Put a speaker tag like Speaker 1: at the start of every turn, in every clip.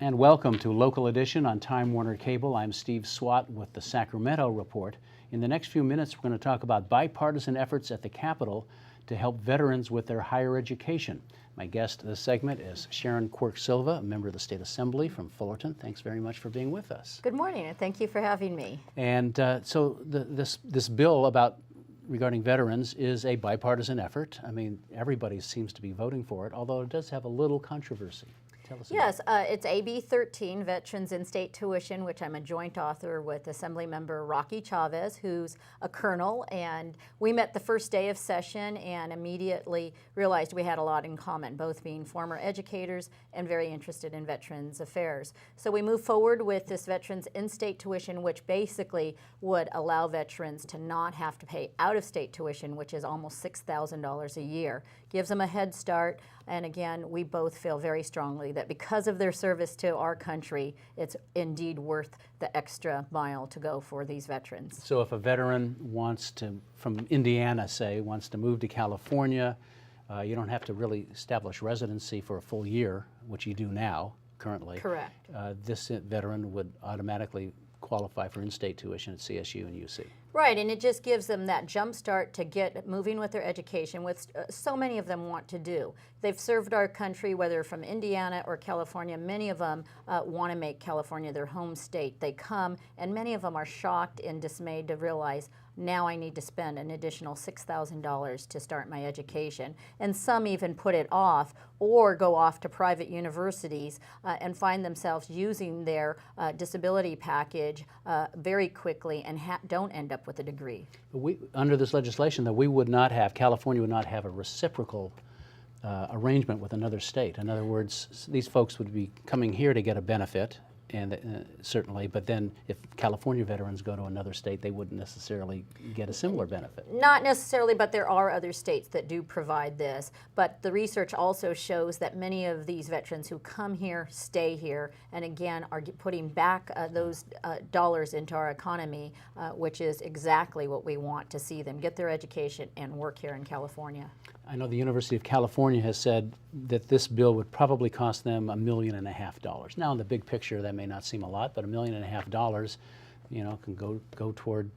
Speaker 1: And welcome to Local Edition on Time Warner Cable. I'm Steve Swatt with the Sacramento Report. In the next few minutes, we're going to talk about bipartisan efforts at the Capitol to help veterans with their higher education. My guest this segment is Sharon Quirk-Silva, a member of the State Assembly from Fullerton. Thanks very much for being with us.
Speaker 2: Good morning, and thank you for having me.
Speaker 1: And so this bill regarding veterans is a bipartisan effort. I mean, everybody seems to be voting for it, although it does have a little controversy.
Speaker 2: Yes, it's AB 13, Veterans In-State Tuition, which I'm a joint author with Assemblymember Rocky Chavez, who's a colonel, and we met the first day of session and immediately realized we had a lot in common, both being former educators and very interested in veterans affairs. So we moved forward with this Veterans In-State Tuition, which basically would allow veterans to not have to pay out-of-state tuition, which is almost $6,000 a year. Gives them a head start, and again, we both feel very strongly that because of their service to our country, it's indeed worth the extra mile to go for these veterans.
Speaker 1: So if a veteran wants to, from Indiana, say, wants to move to California, you don't have to really establish residency for a full year, which you do now, currently.
Speaker 2: Correct.
Speaker 1: This veteran would automatically qualify for in-state tuition at CSU and UC.
Speaker 2: Right, and it just gives them that jump start to get moving with their education, which so many of them want to do. They've served our country, whether from Indiana or California. Many of them want to make California their home state. They come, and many of them are shocked and dismayed to realize, now I need to spend an additional $6,000 to start my education. And some even put it off or go off to private universities and find themselves using their disability package very quickly and don't end up with a degree.
Speaker 1: Under this legislation, though, California would not have a reciprocal arrangement with another state. In other words, these folks would be coming here to get a benefit, and certainly, but then if California veterans go to another state, they wouldn't necessarily get a similar benefit.
Speaker 2: Not necessarily, but there are other states that do provide this. But the research also shows that many of these veterans who come here stay here, and again are putting back those dollars into our economy, which is exactly what we want to see them get their education and work here in California.
Speaker 1: I know the University of California has said that this bill would probably cost them $1.5 million. Now, in the big picture, that may not seem a lot, but $1.5 million, you know, can go toward,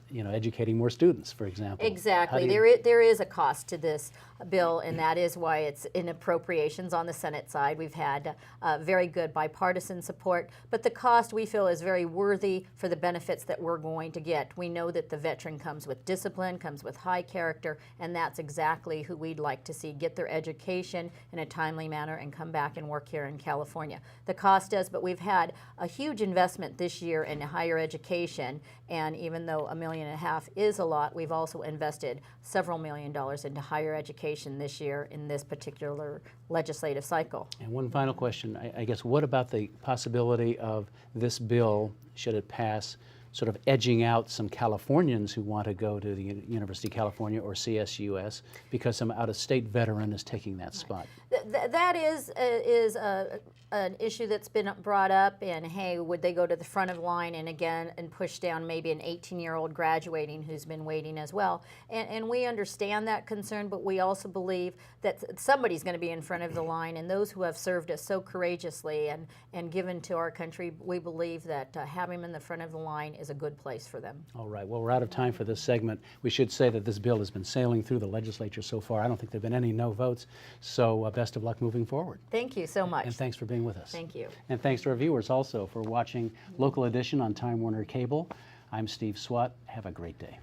Speaker 1: you know, educating more students, for example.
Speaker 2: Exactly. There is a cost to this bill, and that is why it's in appropriations on the Senate side. We've had very good bipartisan support, but the cost we feel is very worthy for the benefits that we're going to get. We know that the veteran comes with discipline, comes with high character, and that's exactly who we'd like to see get their education in a timely manner and come back and work here in California. The cost does, but we've had a huge investment this year in higher education, and even though $1.5 million is a lot, we've also invested several $1 million into higher education this year in this particular legislative cycle. And
Speaker 1: one final question, I guess, what about the possibility of this bill, should it pass, sort of edging out some Californians who want to go to the University of California or CSUS because some out-of-state veteran is taking that spot?
Speaker 2: That is an issue that's been brought up, and hey, would they go to the front of the line and push down maybe an 18-year-old graduating who's been waiting as well? And we understand that concern, but we also believe that somebody's going to be in front of the line, and those who have served us so courageously and given to our country, we believe that having them in the front of the line is a good place for them.
Speaker 1: All right. Well, we're out of time for this segment. We should say that this bill has been sailing through the legislature so far. I don't think there have been any no votes, so best of luck moving forward.
Speaker 2: Thank you so much.
Speaker 1: And thanks for being with us.
Speaker 2: Thank you.
Speaker 1: And thanks to our viewers also for watching Local Edition on Time Warner Cable. I'm Steve Swatt. Have a great day.